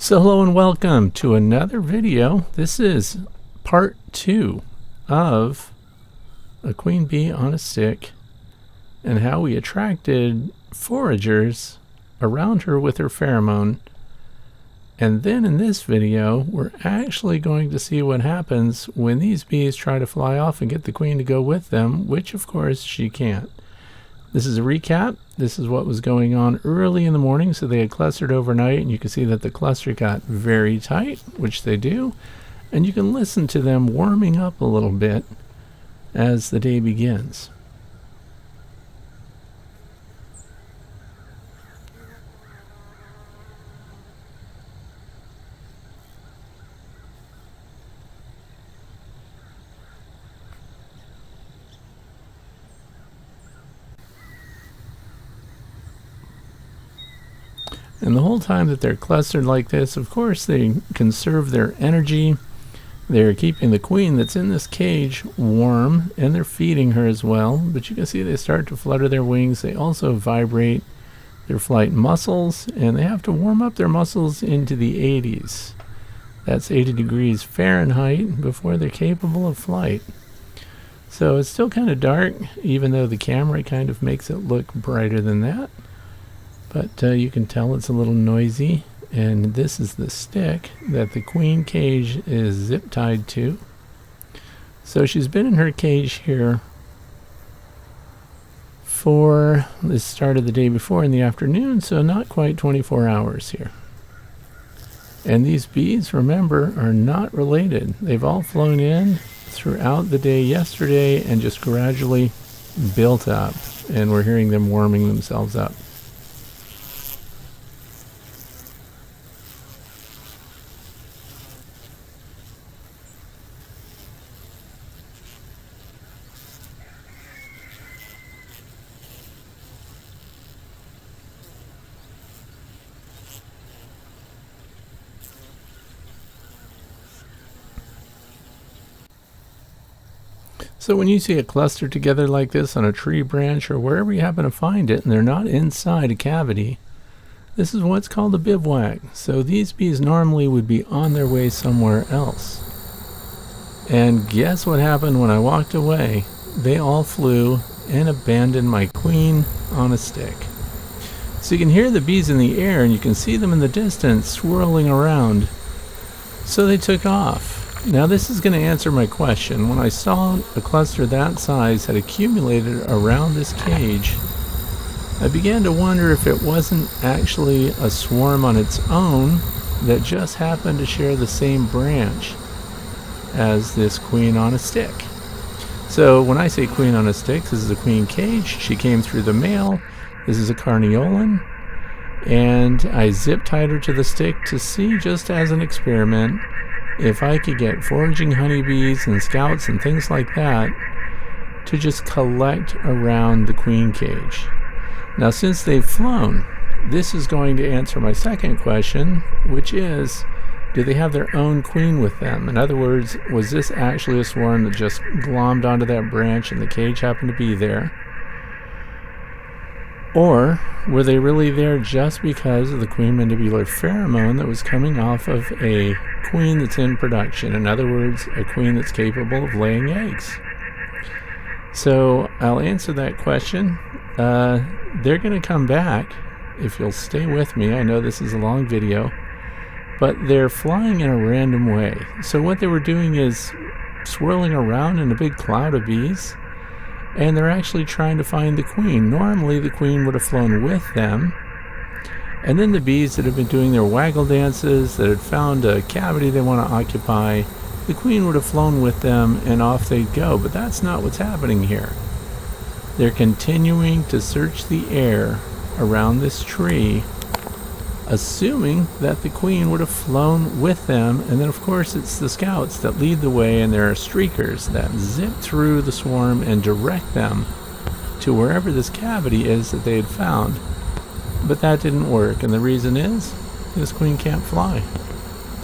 So hello and welcome to another video. This is part 2 of a queen bee on a stick and how we attracted foragers around her with her pheromone. And then in this video, we're actually going to see what happens when these bees try to fly off and get the queen to go with them, which of course she can't. This is a recap. This is what was going on early in the morning. So they had clustered overnight, and you can see that the cluster got very tight, which they do. And you can listen to them warming up a little bit as the day begins. And the whole time that they're clustered like this, of course, they conserve their energy. They're keeping the queen that's in this cage warm, and they're feeding her as well. But you can see they start to flutter their wings. They also vibrate their flight muscles, and they have to warm up their muscles into the 80s. That's 80 degrees Fahrenheit before they're capable of flight. So it's still kind of dark, even though the camera kind of makes it look brighter than that. But you can tell it's a little noisy, and this is the stick that the queen cage is zip tied to. So she's been in her cage here for the start of the day before in the afternoon, so not quite 24 hours here. And these bees, remember, are not related. They've all flown in throughout the day yesterday and just gradually built up, and we're hearing them warming themselves up. So when you see a cluster together like this on a tree branch or wherever you happen to find it, and they're not inside a cavity, this is what's called a bivouac. So these bees normally would be on their way somewhere else. And guess what happened when I walked away? They all flew and abandoned my queen on a stick. So you can hear the bees in the air, and you can see them in the distance swirling around. So they took off. Now this is going to answer my question. When I saw a cluster that size had accumulated around this cage, I began to wonder if it wasn't actually a swarm on its own that just happened to share the same branch as this queen on a stick. So when I say queen on a stick, this is a queen cage. She came through the male. This is a carniolan. And I zip tied her to the stick to see, just as an experiment, if I could get foraging honeybees and scouts and things like that to just collect around the queen cage. Now, since they've flown, this is going to answer my second question, which is, do they have their own queen with them? In other words, was this actually a swarm that just glommed onto that branch and the cage happened to be there? Or were they really there just because of the queen mandibular pheromone that was coming off of a queen that's in production? In other words, a queen that's capable of laying eggs. So I'll answer that question. They're going to come back if you'll stay with me. I know this is a long video, but they're flying in a random way. So what they were doing is swirling around in a big cloud of bees, and they're actually trying to find the queen. Normally the queen would have flown with them, and then the bees that have been doing their waggle dances, that had found a cavity they want to occupy, the queen would have flown with them and off they'd go. But that's not what's happening here. They're continuing to search the air around this tree, assuming that the queen would have flown with them. And then of course it's the scouts that lead the way, and there are streakers that zip through the swarm and direct them to wherever this cavity is that they had found. But that didn't work, and the reason is this queen can't fly.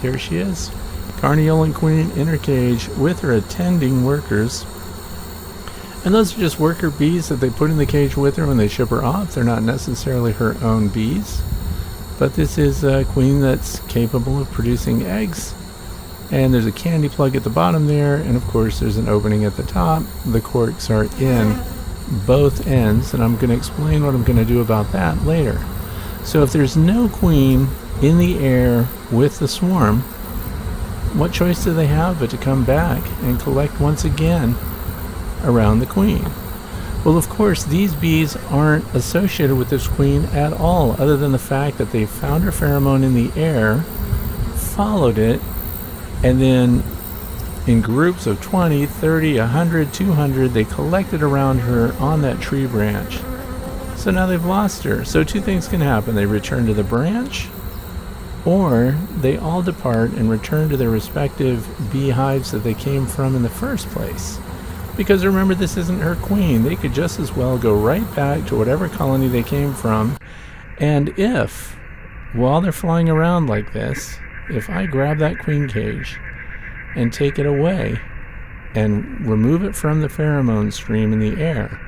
There she is, carniolan queen in her cage with her attending workers. And those are just worker bees that they put in the cage with her when they ship her off. They're not necessarily her own bees. But this is a queen that's capable of producing eggs. And there's a candy plug at the bottom there, and of course there's an opening at the top. The corks are in both ends, and I'm going to explain what I'm going to do about that later. So if there's no queen in the air with the swarm, what choice do they have but to come back and collect once again around the queen? Well, of course, these bees aren't associated with this queen at all, other than the fact that they found her pheromone in the air, followed it, and then in groups of 20, 30, 100, 200, they collected around her on that tree branch. So now they've lost her. So two things can happen. They return to the branch, or they all depart and return to their respective beehives that they came from in the first place. Because remember, this isn't her queen. They could just as well go right back to whatever colony they came from. And if, while they're flying around like this, if I grab that queen cage and take it away and remove it from the pheromone stream in the air,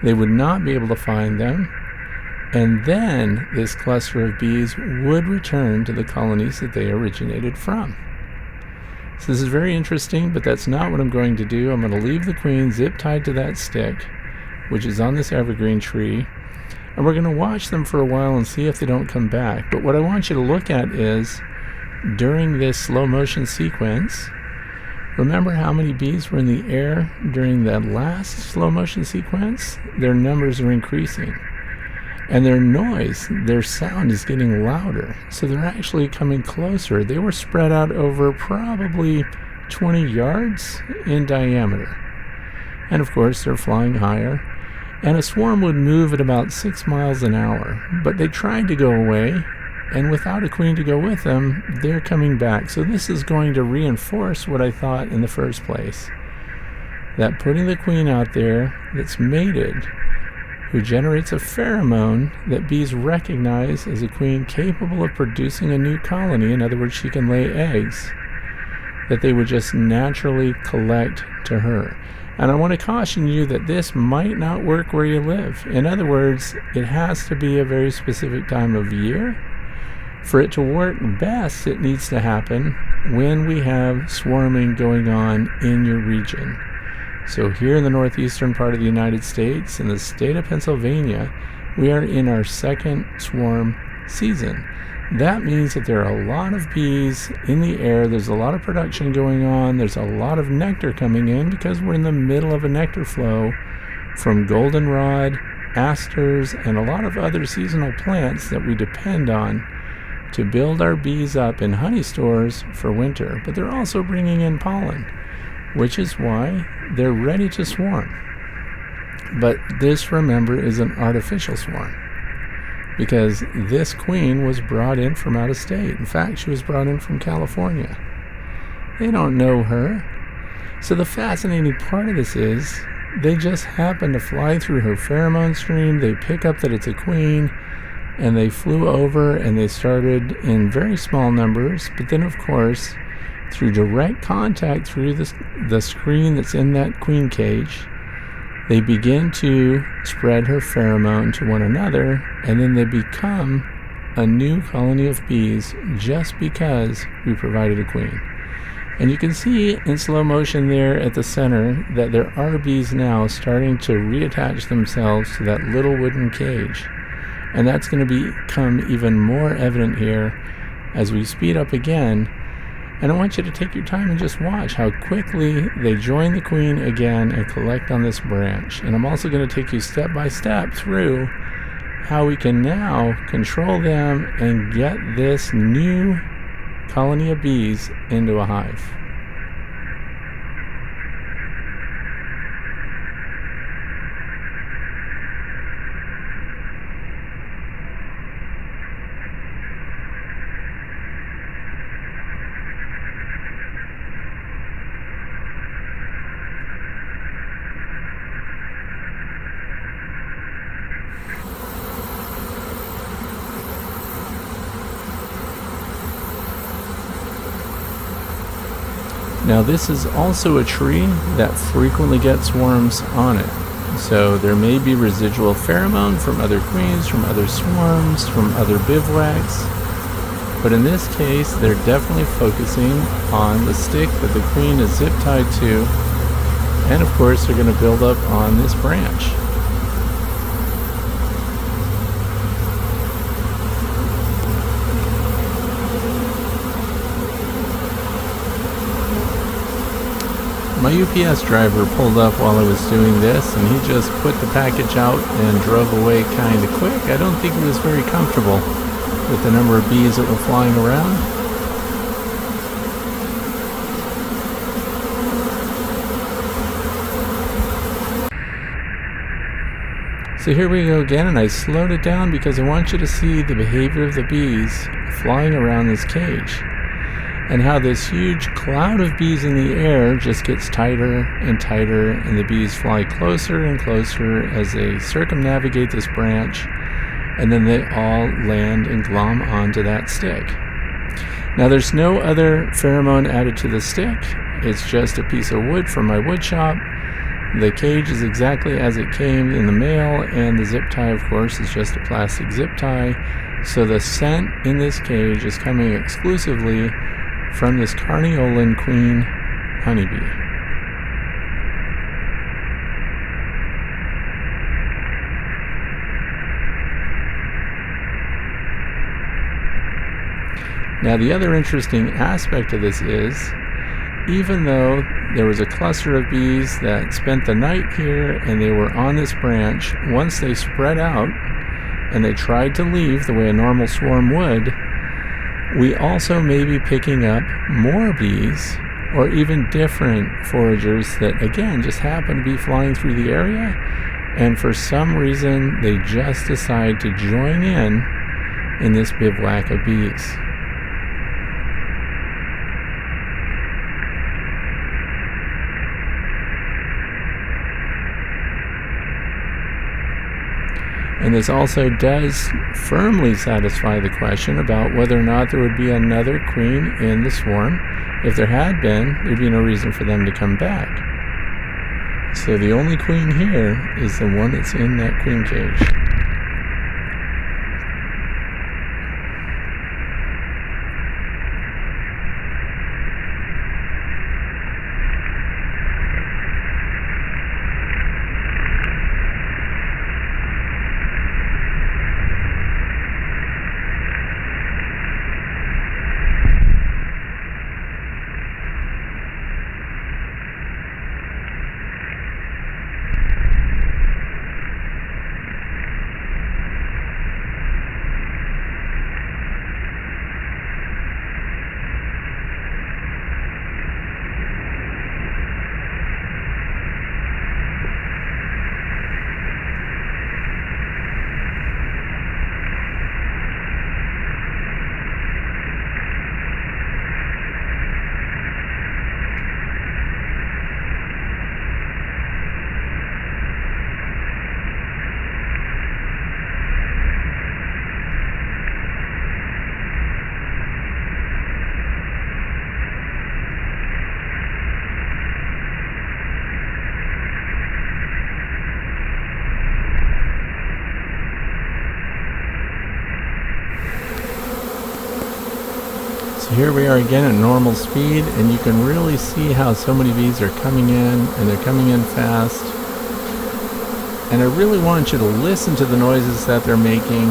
they would not be able to find them, and then this cluster of bees would return to the colonies that they originated from. So this is very interesting, but that's not what I'm going to do. I'm going to leave the queen zip tied to that stick, which is on this evergreen tree, and we're going to watch them for a while and see if they don't come back. But what I want you to look at is, during this slow motion sequence, remember how many bees were in the air during that last slow motion sequence? Their numbers are increasing. And their noise, their sound is getting louder. So they're actually coming closer. They were spread out over probably 20 yards in diameter. And of course, they're flying higher. And a swarm would move at about 6 miles an hour. But they tried to go away, and without a queen to go with them, they're coming back. So this is going to reinforce what I thought in the first place. That putting the queen out there that's mated, who generates a pheromone that bees recognize as a queen capable of producing a new colony, in other words, she can lay eggs, that they would just naturally collect to her. And I want to caution you that this might not work where you live. In other words, it has to be a very specific time of year. For it to work best, it needs to happen when we have swarming going on in your region. So here in the northeastern part of the United States, in the state of Pennsylvania, we are in our second swarm season. That means that there are a lot of bees in the air. There's a lot of production going on. There's a lot of nectar coming in because we're in the middle of a nectar flow from goldenrod, asters, and a lot of other seasonal plants that we depend on to build our bees up in honey stores for winter. But they're also bringing in pollen, which is why they're ready to swarm. But this, remember, is an artificial swarm, because this queen was brought in from out of state. In fact, she was brought in from California. They don't know her. So the fascinating part of this is they just happen to fly through her pheromone stream. They pick up that it's a queen, and they flew over, and they started in very small numbers. But then, of course, through direct contact through the screen that's in that queen cage, they begin to spread her pheromone to one another, and then they become a new colony of bees just because we provided a queen. And you can see in slow motion there at the center that there are bees now starting to reattach themselves to that little wooden cage. And that's going to become even more evident here as we speed up again. And I want you to take your time and just watch how quickly they join the queen again and collect on this branch. And I'm also going to take you step by step through how we can now control them and get this new colony of bees into a hive. Now this is also a tree that frequently gets swarms on it. So there may be residual pheromone from other queens, from other swarms, from other bivouacs. But in this case, they're definitely focusing on the stick that the queen is zip tied to. And of course, they're going to build up on this branch. My UPS driver pulled up while I was doing this, and he just put the package out and drove away kind of quick. I don't think he was very comfortable with the number of bees that were flying around. So here we go again, and I slowed it down because I want you to see the behavior of the bees flying around this cage, and how this huge cloud of bees in the air just gets tighter and tighter, and the bees fly closer and closer as they circumnavigate this branch, and then they all land and glom onto that stick. Now there's no other pheromone added to the stick. It's just a piece of wood from my wood shop. The cage is exactly as it came in the mail, and the zip tie, of course, is just a plastic zip tie. So the scent in this cage is coming exclusively from this Carniolan queen honeybee. Now the other interesting aspect of this is, even though there was a cluster of bees that spent the night here and they were on this branch, once they spread out and they tried to leave the way a normal swarm would, we also may be picking up more bees or even different foragers that, again, just happen to be flying through the area, and for some reason they just decide to join in this bivouac of bees. And this also does firmly satisfy the question about whether or not there would be another queen in the swarm. If there had been, there'd be no reason for them to come back. So the only queen here is the one that's in that queen cage. Here we are again at normal speed, and you can really see how so many bees are coming in, and they're coming in fast. And I really want you to listen to the noises that they're making.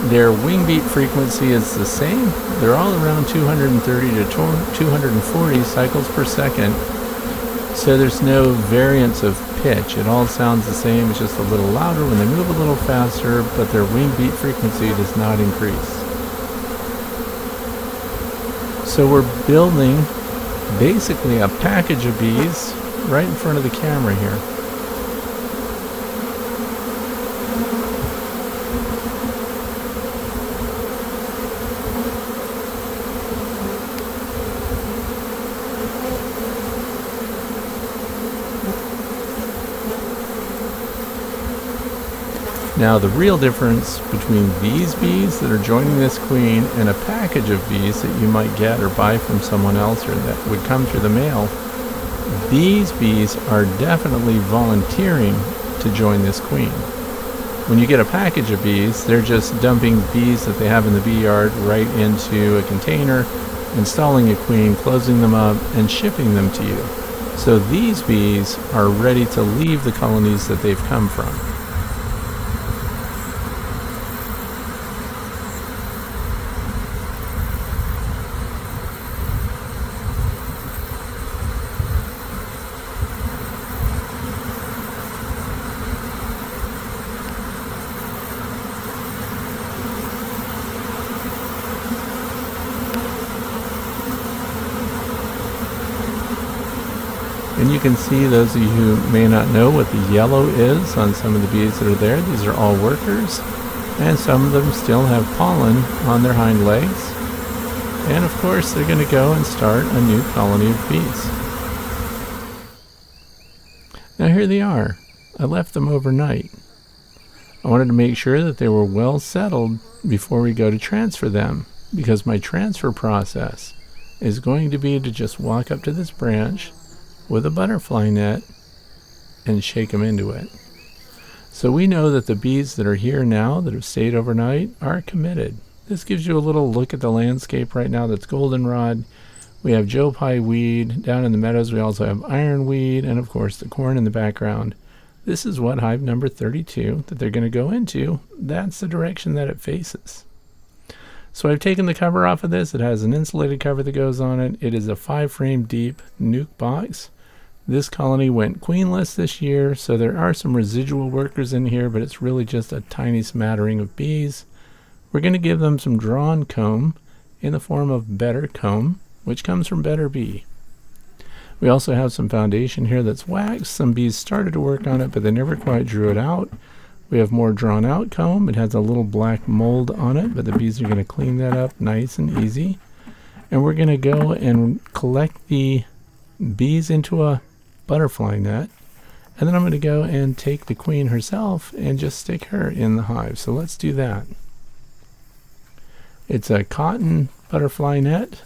Their wing beat frequency is the same. They're all around 230 to 240 cycles per second. So there's no variance of pitch. It all sounds the same. It's just a little louder when they move a little faster, but their wing beat frequency does not increase. So we're building basically a package of bees right in front of the camera here. Now the real difference between these bees that are joining this queen and a package of bees that you might get or buy from someone else or that would come through the mail, these bees are definitely volunteering to join this queen. When you get a package of bees, they're just dumping bees that they have in the bee yard right into a container, installing a queen, closing them up, and shipping them to you. So these bees are ready to leave the colonies that they've come from. And you can see, those of you who may not know what the yellow is on some of the bees that are there, these are all workers, and some of them still have pollen on their hind legs. And of course they're going to go and start a new colony of bees. Now here they are. I left them overnight. I wanted to make sure that they were well settled before we go to transfer them, because my transfer process is going to be to just walk up to this branch with a butterfly net and shake them into it. So we know that the bees that are here now, that have stayed overnight, are committed. This gives you a little look at the landscape right now. That's goldenrod. We have Joe Pye weed. Down in the meadows we also have ironweed, and of course the corn in the background. This is what hive number 32 that they're going to go into. That's the direction that it faces. So I've taken the cover off of this. It has an insulated cover that goes on it. It is a 5-frame deep nuke box. This colony went queenless this year, so there are some residual workers in here, but it's really just a tiny smattering of bees. We're going to give them some drawn comb in the form of Better Comb, which comes from Better Bee. We also have some foundation here that's waxed. Some bees started to work on it, but they never quite drew it out. We have more drawn out comb. It has a little black mold on it, but the bees are going to clean that up nice and easy. And we're going to go and collect the bees into a butterfly net, and then I'm going to go and take the queen herself and just stick her in the hive. So let's do that. It's a cotton butterfly net,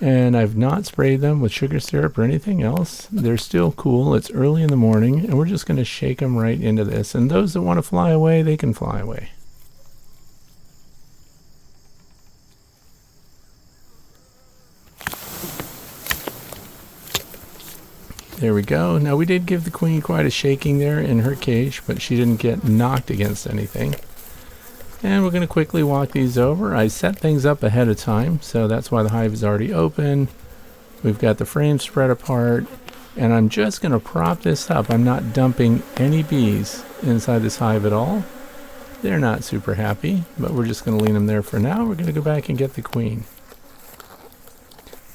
and I've not sprayed them with sugar syrup or anything else. They're still cool. It's early in the morning, and we're just going to shake them right into this. And those that want to fly away, they can fly away. There we go. Now we did give the queen quite a shaking there in her cage, but she didn't get knocked against anything. And we're going to quickly walk these over. I set things up ahead of time, so that's why the hive is already open. We've got the frames spread apart, and I'm just going to prop this up. I'm not dumping any bees inside this hive at all. They're not super happy, but we're just going to leave them there for now. We're going to go back and get the queen.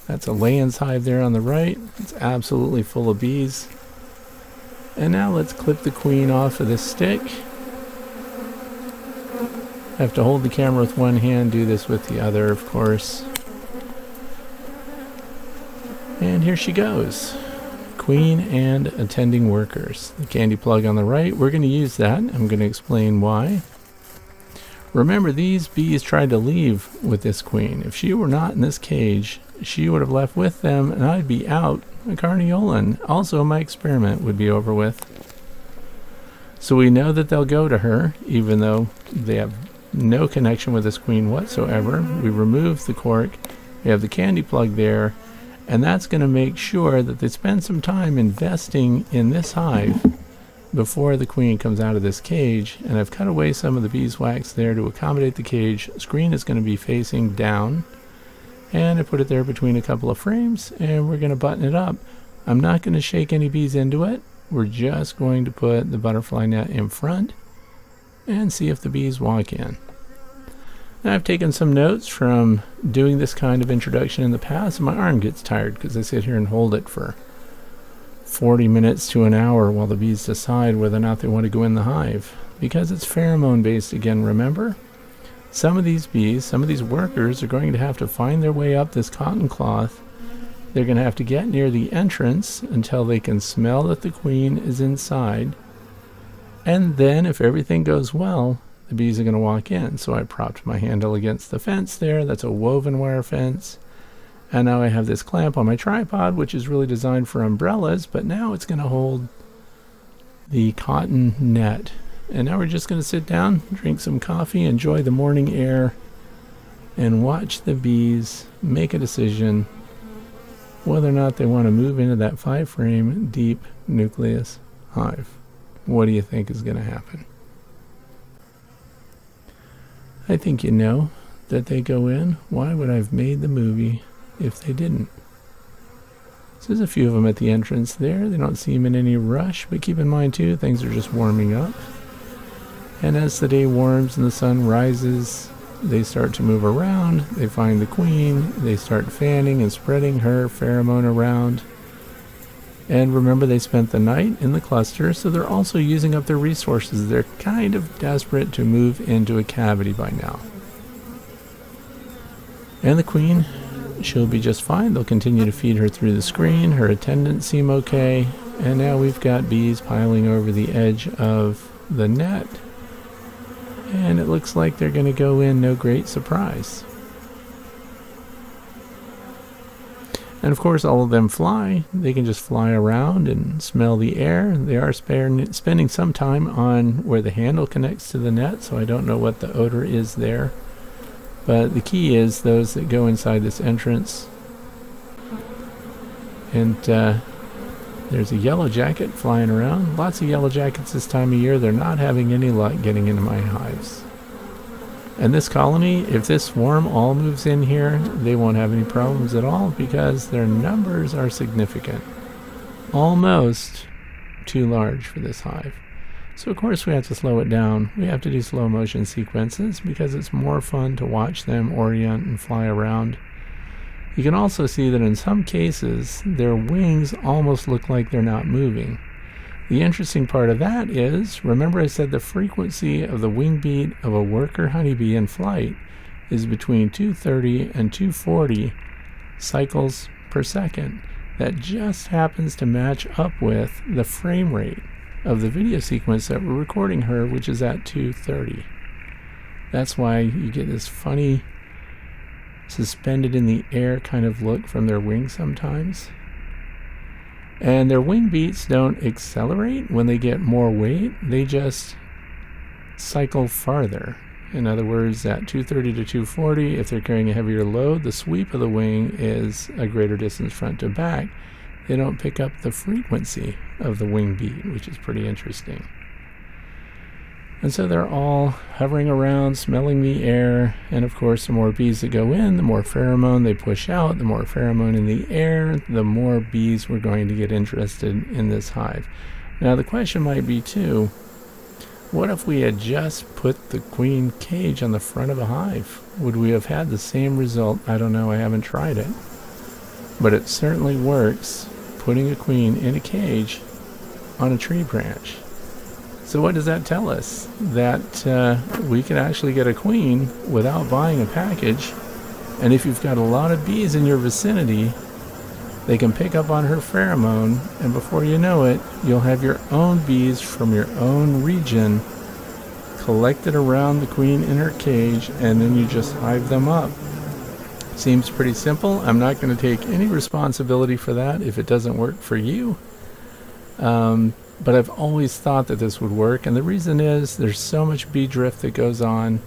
That's a Layens hive there on the right. It's absolutely full of bees. And now let's clip the queen off of this stick. I have to hold the camera with one hand, do this with the other, of course. And here she goes. Queen and attending workers. The candy plug on the right, we're going to use that. I'm going to explain why. Remember, these bees tried to leave with this queen. If she were not in this cage, she would have left with them, and I'd be out a Carniolan. Also, my experiment would be over with. So we know that they'll go to her, even though they have no connection with this queen whatsoever. We remove the cork. We have the candy plug there, and that's going to make sure that they spend some time investing in this hive before the queen comes out of this cage. And I've cut away some of the beeswax there to accommodate the cage. Screen is going to be facing down, and I put it there between a couple of frames, and we're going to button it up. I'm not going to shake any bees into it. We're just going to put the butterfly net in front and see if the bees walk in. Now, I've taken some notes from doing this kind of introduction in the past, and my arm gets tired because I sit here and hold it for 40 minutes to an hour while the bees decide whether or not they want to go in the hive. Because it's pheromone based again, remember? Some of these bees, some of these workers are going to have to find their way up this cotton cloth. They're going to have to get near the entrance until they can smell that the queen is inside. And then, if everything goes well, the bees are going to walk in. So I propped my handle against the fence there. That's a woven wire fence. And now I have this clamp on my tripod, which is really designed for umbrellas, but now it's going to hold the cotton net. And now we're just going to sit down, drink some coffee, enjoy the morning air, and watch the bees make a decision whether or not they want to move into that 5-frame deep nucleus hive. What do you think is going to happen? I think you know that they go in. Why would I have made the movie if they didn't? So there's a few of them at the entrance there. They don't seem in any rush, but keep in mind too, things are just warming up. And as the day warms and the sun rises, they start to move around. They find the queen. They start fanning and spreading her pheromone around. And remember, they spent the night in the cluster, so they're also using up their resources. They're kind of desperate to move into a cavity by now. And the queen, she'll be just fine. They'll continue to feed her through the screen. Her attendants seem okay. And now we've got bees piling over the edge of the net. And it looks like they're going to go in, no great surprise. And of course, all of them fly. They can just fly around and smell the air. They are spending some time on where the handle connects to the net, so I don't know what the odor is there. But the key is those that go inside this entrance. And there's a yellow jacket flying around. Lots of yellow jackets this time of year. They're not having any luck getting into my hives. And this colony, if this swarm all moves in here, they won't have any problems at all because their numbers are significant. Almost too large for this hive. So of course we have to slow it down. We have to do slow motion sequences because it's more fun to watch them orient and fly around. You can also see that in some cases, their wings almost look like they're not moving. The interesting part of that is, remember I said the frequency of the wing beat of a worker honeybee in flight is between 230 and 240 cycles per second. That just happens to match up with the frame rate of the video sequence that we're recording her, which is at 230. That's why you get this funny suspended in the air kind of look from their wings sometimes. And their wing beats don't accelerate when they get more weight. They just cycle farther. In other words, at 230 to 240, if they're carrying a heavier load, the sweep of the wing is a greater distance front to back. They don't pick up the frequency of the wing beat, which is pretty interesting. And so they're all hovering around, smelling the air, and of course the more bees that go in, the more pheromone they push out, the more pheromone in the air, the more bees we're going to get interested in this hive. Now the question might be too, what if we had just put the queen cage on the front of a hive? Would we have had the same result? I don't know, I haven't tried it. But it certainly works, putting a queen in a cage on a tree branch. So what does that tell us? That we can actually get a queen without buying a package. And if you've got a lot of bees in your vicinity, they can pick up on her pheromone, and before you know it, you'll have your own bees from your own region collected around the queen in her cage, and then you just hive them up. Seems pretty simple. I'm not going to take any responsibility for that if it doesn't work for you. But I've always thought that this would work, and the reason is there's so much bee drift that goes on.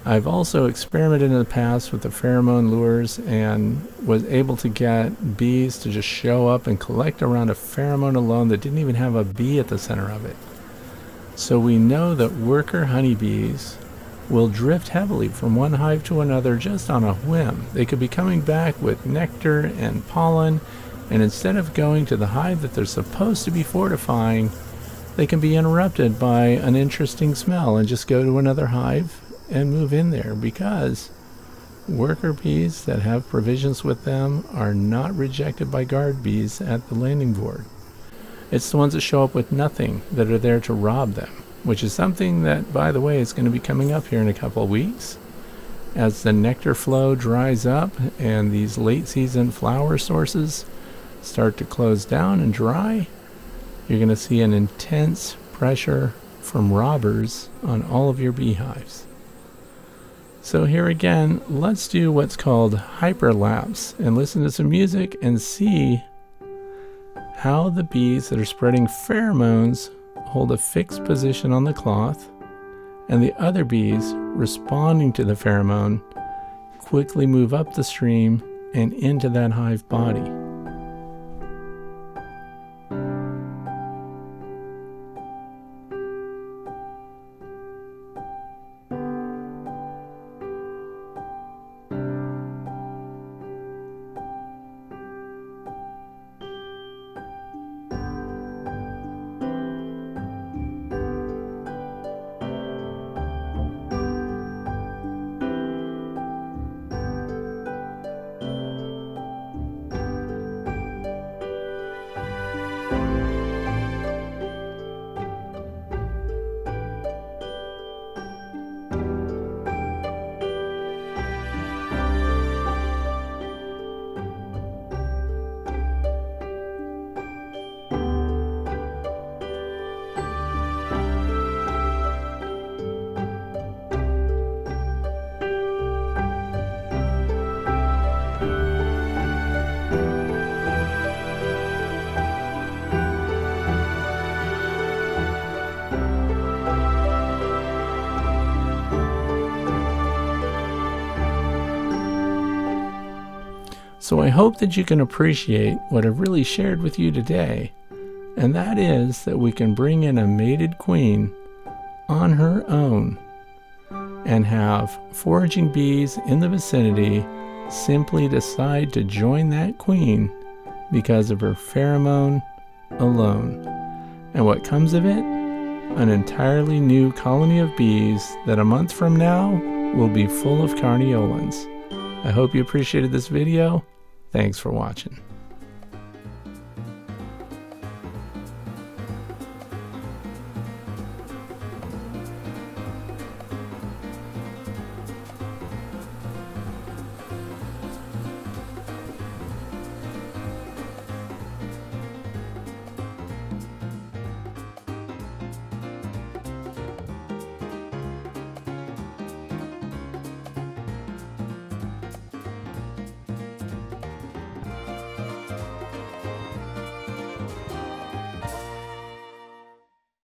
I've also experimented in the past with the pheromone lures and was able to get bees to just show up and collect around a pheromone alone that didn't even have a bee at the center of it. So we know that worker honeybees will drift heavily from one hive to another just on a whim. They could be coming back with nectar and pollen, and instead of going to the hive that they're supposed to be fortifying, they can be interrupted by an interesting smell and just go to another hive and move in there, because worker bees that have provisions with them are not rejected by guard bees at the landing board. It's the ones that show up with nothing that are there to rob them, which is something that, by the way, is going to be coming up here in a couple of weeks. As the nectar flow dries up and these late season flower sources start to close down and dry, you're going to see an intense pressure from robbers on all of your beehives. So here again, let's do what's called hyperlapse and listen to some music and see how the bees that are spreading pheromones hold a fixed position on the cloth, and the other bees, responding to the pheromone, quickly move up the stream and into that hive body. So I hope that you can appreciate what I've really shared with you today, and that is that we can bring in a mated queen on her own and have foraging bees in the vicinity simply decide to join that queen because of her pheromone alone. And what comes of it? An entirely new colony of bees that a month from now will be full of carniolans. I hope you appreciated this video. Thanks for watching.